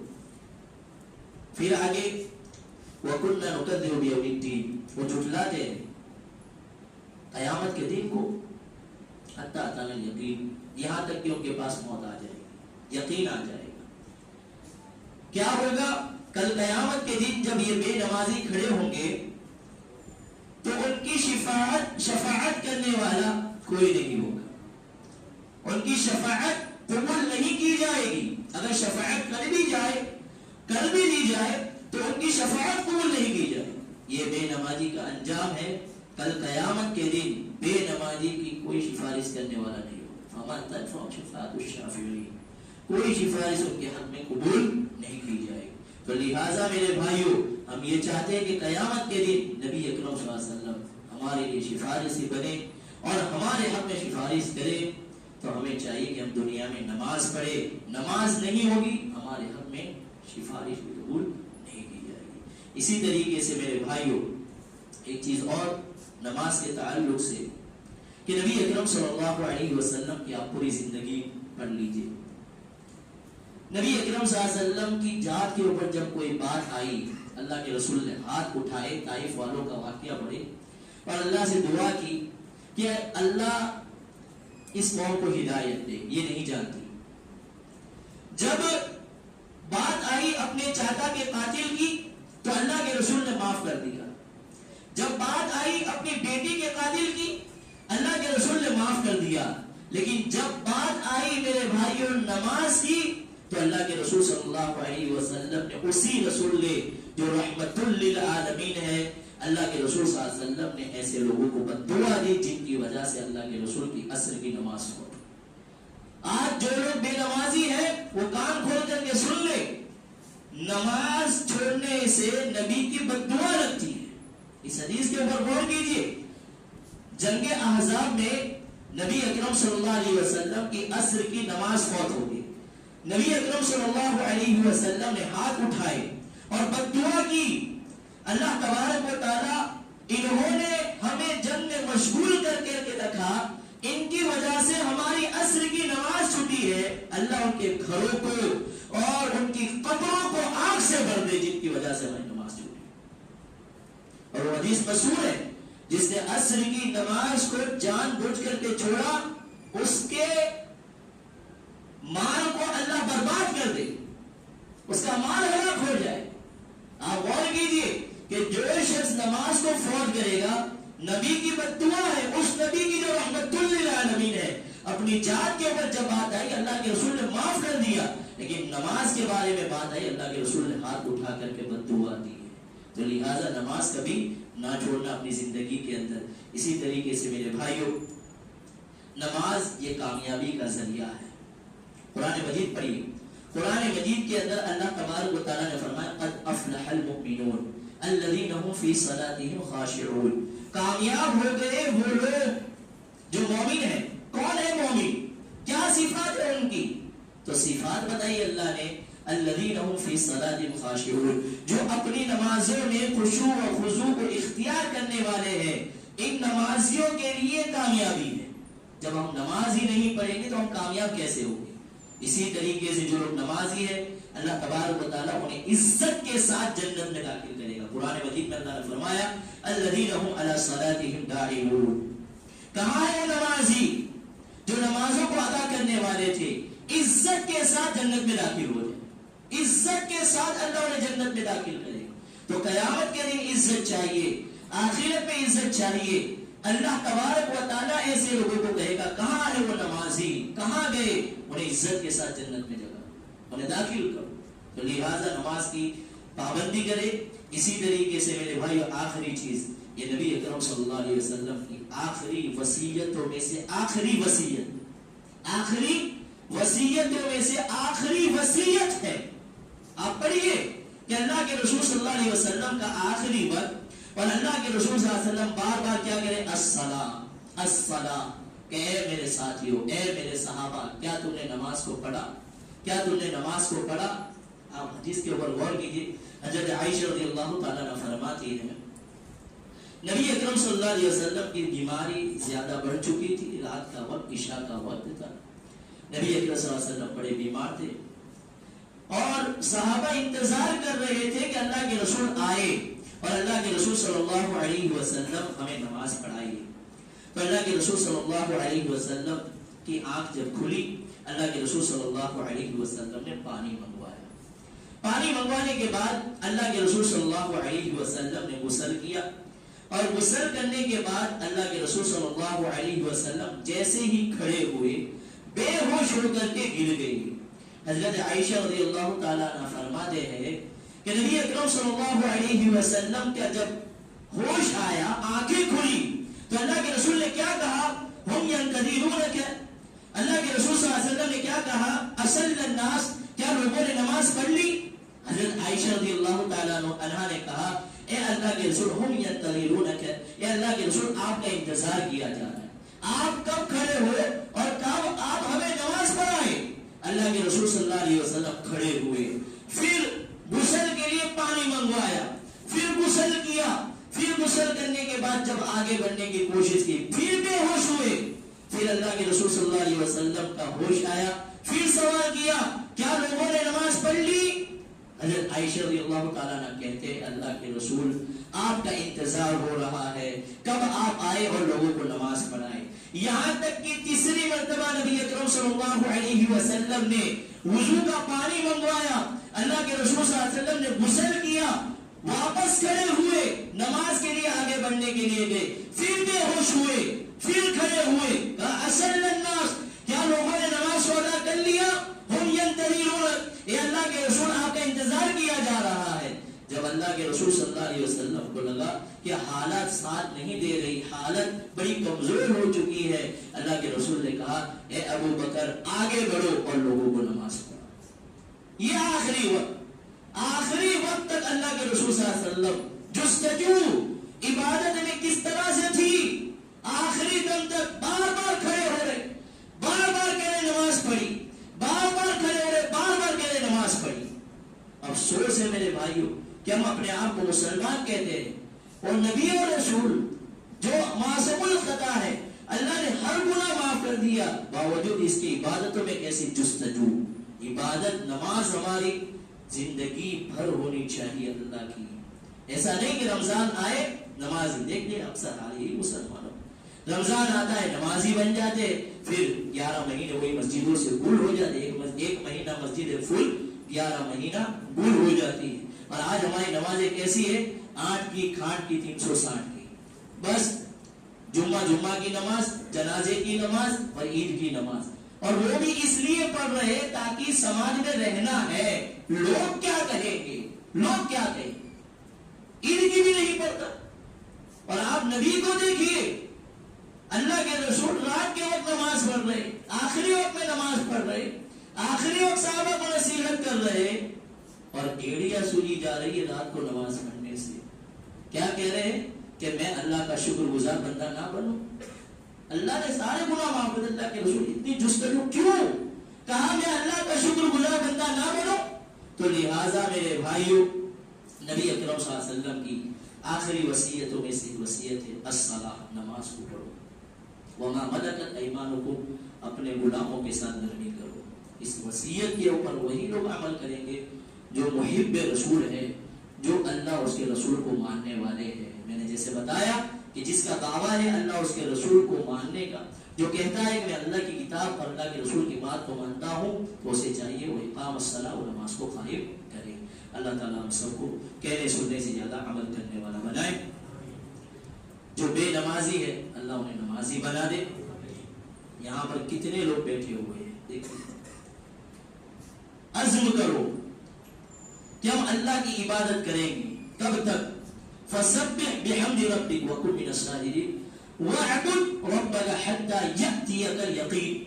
S1: پھر آگے وَكُنَّا نُكَذِّبُ بِيَوْمِ الدِّينِ، وہ جھٹلاتے ہیں قیامت کے دن کو، حتی اتانا الیقین، یہاں تک کہ ان کے پاس موت آ جائے گی، یقین آ جائے گا۔ کیا ہوگا؟ کل قیامت کے دن جب یہ بے نمازی کھڑے ہوں گے تو ان کی شفاعت کرنے والا کوئی نہیں ہوگا، ان کی شفاعت قبول نہیں کی جائے گی۔ اگر شفاعت کر بھی دی جائے تو ان کی شفاعت قبول نہیں کی جائے۔ یہ بے نمازی کا انجام ہے۔ کل قیامت کے دن بے نمازی کی کوئی سفارش کرنے والا نہیں ہوگا۔ فَمَن تَنفَعُ شَفَاعَةُ الشَّافِعِينَ، کوئی سفارش ان کے حق میں قبول نہیں کی جائے گی۔ تو لہٰذا میرے بھائیوں، ہم یہ چاہتے ہیں کہ قیامت کے دن نبی اکرم صلی اللہ علیہ وسلم ہمارے لیے سفارشی بنے اور ہمارے حق میں سفارش کرے۔ تو ہمیں چاہیے کہ ہم دنیا میں نماز پڑھے، نماز نہیں ہوگی ہمارے حق میں سفارش بھی قبول نہیں کی جائے گی۔ اسی طریقے سے میرے بھائیوں، ایک چیز اور نماز کے تعلق سے کہ نبی اکرم صلی اللہ علیہ وسلم کی آپ پوری زندگی پڑھ لیجئے۔ نبی اکرم صلی اللہ علیہ وسلم کی ذات کے اوپر جب کوئی بات آئی، اللہ کے رسول نے ہاتھ اٹھائے، طائف والوں کا واقعہ پڑھے اور اللہ سے دعا کی کہ اللہ اس قوم کو ہدایت دے، یہ نہیں جانتی۔ جب بات آئی اپنے چاچا کے قاتل کی تو اللہ کے رسول نے معاف کر دیا۔ جب بات آئی اپنی بیٹی کے قاتل کی، اللہ کے رسول نے معاف کر دیا۔ لیکن جب بات آئی میرے بھائیوں نماز کی تو اللہ کے رسول صلی اللہ علیہ وسلم نے، اسی رسول نے جو رحمت للعالمین ہے، اللہ کے رسول صلی اللہ علیہ وسلم نے ایسے لوگوں کو بددعا دی جن کی وجہ سے اللہ کے رسول کی عصر کی نماز ہو۔ آج جو لوگ بے نمازی ہیں وہ کان کھول کر کے سن لے، نماز چھوڑنے سے نبی کی بددعا لگتی ہے۔ اس حدیث کے اوپر غور کیجئے۔ جنگ احزاب میں نبی اکرم صلی اللہ علیہ وسلم کی عصر کی نماز فوت ہو گئی۔ نبی اکرم صلی اللہ علیہ وسلم نے ہاتھ اٹھائے اور بددعا کی، اللہ تبارک و تعالی انہوں نے ہمیں جنگ میں مشغول کر کے رکھا، ان کی وجہ سے ہماری عصر کی نماز چھوٹی ہے، اللہ ان کے گھروں کو اور ان کی قبروں کو آگ سے بھر دے جن کی وجہ سے ہماری نماز چھوٹی۔ اور وہ حدیث مشہور ہے، جس نے عصر کی نماز کو جان بوجھ کر کے چھوڑا اس کے مال کو اللہ برباد کر دے، اس کا مال ہلاک ہو جائے۔ آپ غور کیجئے کہ جو شخص نماز کو فوت کرے گا، نبی کی بددعا ہے، اس نبی کی جو رحمت للعالمین ہے، اپنی ذات کے اوپر جب بات آئی اللہ کے رسول نے معاف کر دیا، لیکن نماز کے بارے میں بات آئی اللہ کے رسول نے ہاتھ اٹھا کر کے بددعا دی ہے۔ تو لہٰذا نماز کبھی نہ چھوڑنا اپنی زندگی کے اندر۔ اسی طریقے سے میرے بھائیوں، نماز یہ کامیابی کا ذریعہ ہے۔ قرآن مجید پڑھیے، قرآن مجید کے اندر اللہ تبارک و تعالیٰ نے فرمایا قد افلح المؤمنون الذین هم فی صلاتهم خاشعون، کامیاب ہو گئے وہ لوگ جو مومن ہیں۔ کون ہے مومن؟ کیا صفات ہے ان کی؟ تو صفات بتائی اللہ نے، الذین هم فی صلاتهم خاشعون، جو اپنی نمازوں میں خشوع و خضوع کو اختیار کرنے والے ہیں۔ ان نمازیوں کے لیے کامیابی ہے۔ جب ہم نماز ہی نہیں پڑھیں گے تو ہم کامیاب کیسے ہوں گے؟ اسی طریقے سے جو لوگ نمازی ہے اللہ تبارک و تعالیٰ انہیں عزت کے ساتھ جنت میں داخل کرے گا۔ قرآن مجید میں اللہ نے فرمایا الذین هم علی صلاتهم داعمون، کہاں ہے نمازی جو نمازوں کو ادا کرنے والے تھے؟ عزت کے ساتھ جنت میں داخل ہو جائے، عزت کے ساتھ اللہ انہیں جنت میں داخل کرے گا۔ تو قیامت کے دن عزت چاہیے، آخرت میں عزت چاہیے۔ اللہ تبارک و تعالیٰ ایسے لوگوں کو کہے گا کہاں ہے وہ نمازی، کہاں گئے؟ انہیں عزت کے ساتھ جنت میں جگہ، انہیں داخل کرو۔ تو لہٰذا نماز کی پابندی کرے۔ اسی طریقے سے میرے بھائی آخری چیز، یہ نبی اکرم صلی اللہ علیہ وسلم کی آخری وصیتوں میں سے آخری وصیت، آخری وصیتوں میں سے آخری وصیت ہے۔ آپ پڑھیے کہ اللہ کے رسول صلی اللہ علیہ وسلم کا آخری وقت، اور اللہ کے رسول صلی اللہ علیہ وسلم بار بار کیا کرے؟ الصلاۃ الصلاۃ، کہ اے میرے ساتھیوں، اے میرے صحابہ، کیا تم نے نماز کو پڑھا؟ کیا تم نے نماز کو پڑھا؟ آپ حدیث کے اوپر غور کیجیے۔ حضرت عائشہ رضی اللہ تعالیٰ عنہ فرماتی ہے نبی اکرم صلی اللہ علیہ وسلم کی بیماری زیادہ بڑھ چکی تھی، رات کا وقت، عشاء کا وقت تھا، نبی اکرم صلی اللہ علیہ وسلم بڑے بیمار تھے اور صحابہ انتظار کر رہے تھے کہ اللہ کے رسول آئے اور اللہ کے رسول صلی اللہ علیہ وسلم ہمیں نماز پڑھائیے۔ تو اللہ کے رسول صلی اللہ علیہ وسلم کی آنکھ جب کھلی، اللہ کے رسول صلی اللہ علیہ وسلم نے پانی منگوایا۔ پانی منگوانے کے بعد اللہ کے رسول صلی اللہ علیہ وسلم نے غسل کیا، اور غسل کرنے کے بعد اللہ کے رسول صلی اللہ علیہ وسلم جیسے ہی کھڑے ہوئے بے ہوش ہو کر کے گر گئی۔ حضرت عائشہ رضی اللہ تعالیٰ عنہ فرماتے ہیں کہ نبی اکرم صلی اللہ علیہ وسلم کا جب ہوش آیا، آنکھیں کھلی، تو اللہ کے رسول نے کیا کہا؟ ہم ینتظرونک، اللہ کے رسول صلی اللہ علیہ وسلم نے کیا کہا؟ اصل الناس، کیا لوگوں نے نماز پڑھ لی؟ حضرت عائشہ رضی اللہ تعالیٰ عنہ نے کہا اے اللہ کے رسول ہم ینتظرونک، اے اللہ کے رسول آپ کا انتظار کیا جا رہا ہے، آپ کب کھڑے ہوئے اور کب آپ ہمیں نماز پڑھائیں؟ اللہ کے رسول صلی اللہ علیہ وسلم کھڑے ہوئے، پھر غسل کے لیے پانی منگوایا، پھر غسل کیا، پھر غسل کرنے کے بعد جب آگے بڑھنے کی کوشش کی پھر بے ہوش ہوئے، پھر اللہ کے رسول صلی اللہ علیہ وسلم کا ہوش آیا، پھر سوال کیا کیا لوگوں نے نماز پڑھ لی؟ حضرت عائشہ رضی اللہ تعالیٰ عنہ کہتے ہیں اللہ کے رسول آپ کا انتظار ہو رہا ہے کب آپ آئے اور لوگوں کو نماز پڑھائے، یہاں تک کہ تیسری مرتبہ نبی اکرم صلی اللہ علیہ وسلم نے وضو کا پانی منگوایا، اللہ کے رسول صلی اللہ علیہ وسلم نے غسل کیا، واپس کھڑے ہوئے، نماز کے لیے آگے بڑھنے کے لیے گئے، پھر بے ہوش ہوئے، پھر کھڑے ہوئے، کہا اصل الناس، کیا لوگوں نے نماز کو ادا کر لیا؟ ہم ینتظرون، اے اللہ کے رسول آپ کا انتظار کیا جا رہا ہے۔ جب اللہ کے رسول صلی اللہ علیہ وسلم کو لگا کہ حالات ساتھ نہیں دے رہی، حالت بڑی کمزور ہو چکی ہے، اللہ کے رسول نے کہا اے ابو بکر آگے بڑھو اور لوگوں کو نماز پڑھاؤ۔ یہ آخری وقت تک اللہ کے رسول صلی اللہ علیہ وسلم جستجو عبادت میں کس طرح سے تھی، آخری دم تک بار بار کھڑے ہو رہے، بار بار کہہ رہے نماز پڑھی، بار بار کھڑے ہو رہے، بار بار کہہ رہے نماز پڑھی۔ افسوس ہے میرے بھائیوں کہ ہم اپنے آپ کو مسلمان کہتے ہیں اور نبی اور رسول جو معصوم الخطا ہے، اللہ نے ہر گناہ معاف کر دیا، باوجود اس کی عبادتوں میں کیسی جستجو۔ عبادت نماز ہماری زندگی بھر ہونی چاہیے اللہ کی، ایسا نہیں کہ رمضان آئے نماز دیکھ لیں، اکثر حال یہی مسلمانوں رمضان آتا ہے نمازی بن جاتے، پھر 11 مہینے وہی مسجدوں سے گول ہو جاتے، ایک مہینہ مسجد فل، 11 مہینہ گول ہو جاتی ہے۔ اور آج ہماری نمازیں کیسی ہے؟ 8 کی کھانٹ کی 360 کی، بس جمعہ کی نماز، جنازے کی نماز اور عید کی نماز، اور وہ بھی اس لیے پڑھ رہے تاکہ سماج میں رہنا ہے، لوگ کیا کہیں گے، لوگ کیا کہیں، عید کی بھی نہیں پڑھتا۔ اور آپ نبی کو دیکھیے، اللہ کے رسول رات کے وقت نماز پڑھ رہے، آخری وقت میں نماز پڑھ رہے، آخری وقت صحابہ کو نصیحت کر رہے، اور ایڑیاں سولی جا رہی ہے رات کو نماز پڑھنے سے۔ کیا کہہ رہے ہیں کہ میں اللہ کا شکر گزار بندہ نہ بنوں؟ اللہ نے سارے گناہ معاف کر، اللہ کے رسول اتنی جستجو کیوں؟ کہا میں اللہ کا شکر گزار بندہ نہ بنوں۔ تو لہٰذا میرے بھائیوں، نبی اکرم صلی اللہ علیہ وسلم کی آخری وصیتوں میں سے وصیت ہے الصلاۃ، نماز کو پڑھو، وما ملکت ایمانکم، اپنے غلاموں کے ساتھ نرمی کرو۔ اس وصیت کے اوپر وہی لوگ عمل کریں گے جو محب رسول ہے، جو اللہ اور اس کے رسول کو ماننے والے ہیں۔ میں نے جیسے بتایا کہ جس کا دعویٰ ہے اللہ اور اس کے رسول کو ماننے کا، جو کہتا ہے کہ میں اللہ کی کتاب اور اللہ کے رسول کی بات کو مانتا ہوں، تو اسے چاہیے وہ اقام الصلاۃ، وہ نماز کو قائم کرے۔ اللہ تعالیٰ ہم سب کو کہنے سننے سے زیادہ عمل کرنے والا بنائے۔ جو بے نمازی ہے اللہ انہیں نمازی بنا دے۔ یہاں پر کتنے لوگ بیٹھے ہوئے ہیں، دیکھو، عزم کرو کہ ہم اللہ کی عبادت کریں گے۔ کب تک؟ فسبح بحمد ربک وکن من الساجدین واعبد ربک حتی یأتیک الیقین۔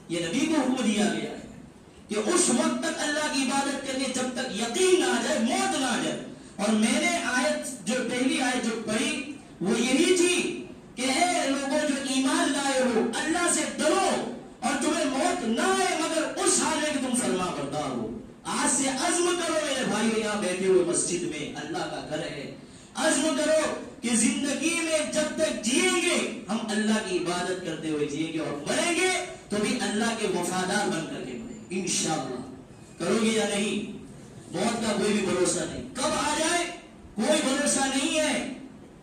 S1: یہ نبی کو حکم دیا گیا ہے کہ اس وقت تک اللہ کی عبادت کرنے جب تک یقین نہ آ جائے، موت نہ آ جائے۔ اور میں نے آیت جو پہلی آیت جو پڑھی وہ یہی تھی کہ اے لوگوں جو ایمان لائے ہو، اللہ سے ڈرو اور تمہیں موت نہ آئے مگر اس حال میں کہ تم فرما بردار ہو۔ آج سے عزم کرو میرے بھائیو، یہاں بیٹھے ہوئے مسجد میں، اللہ کا گھر ہے، عزم کرو کہ زندگی میں جب تک جئیں گے ہم اللہ کی عبادت کرتے ہوئے جئیں گے، اور مریں گے تو بھی اللہ کے وفادار بن کر کے مریں گے انشاءاللہ۔ کرو گے یا نہیں؟ موت کا کوئی بھی بھروسہ نہیں، کب آ جائے کوئی بھروسہ نہیں ہے۔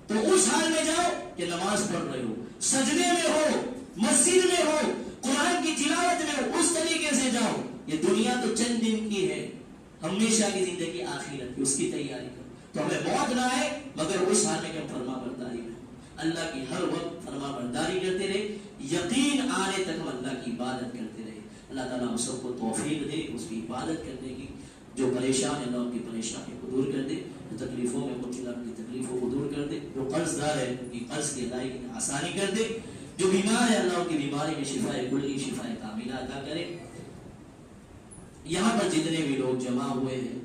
S1: تو اس حال میں جاؤ کہ نماز پڑھ رہے ہو، سجدے میں ہو، مسجد میں ہو، قرآن کی تلاوت میں ہو، اس طریقے سے جاؤ۔ یہ دنیا تو چند دن کی ہے، ہمیشہ کی زندگی آخرت کی، اس کی تیاری کرو تو ہمیں موت نہ آئے مگر اس حال میں کہ ہم فرما برداری میں اللہ کی ہر وقت فرما برداری کرتے رہے، یقین آنے تک ہم اللہ کی عبادت کرتے رہے۔ اللہ تعالیٰ ہم سب کو توفیق دے اس کی عبادت کرنے کی۔ جو پریشان ہے اللہ ان کی پریشانی کو دور کر دے، جو تکلیفوں میں مبتلا ان کی تکلیفوں کو دور کر دے، جو قرض دار ہے ان کی قرض کی ادائیگی میں آسانی کر دے، جو بیمار ہے اللہ ان کی بیماری میں شفائے کلی شفائے کاملہ عطا کرے۔ یہاں پر جتنے بھی لوگ جمع ہوئے ہیں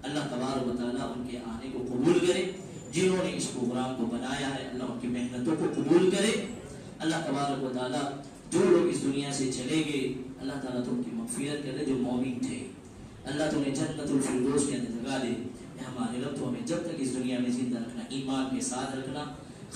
S1: اللہ تبارک و تعالیٰ ان کے آنے کو قبول کرے، جنہوں نے اس پروگرام کو بنایا ہے اللہ ان کی محنتوں کو قبول کرے۔ اللہ تبارک و تعالیٰ جو لوگ اس دنیا سے چلے گئے اللہ تعالیٰ تو ان کی مغفرت کرے، جو مومن تھے اللہ تو انہیں جنت الفردوس کے اندر جگہ دے۔ ہمارے رب تو ہمیں جب تک اس دنیا میں زندہ رکھنا، ایمان کے ساتھ رکھنا،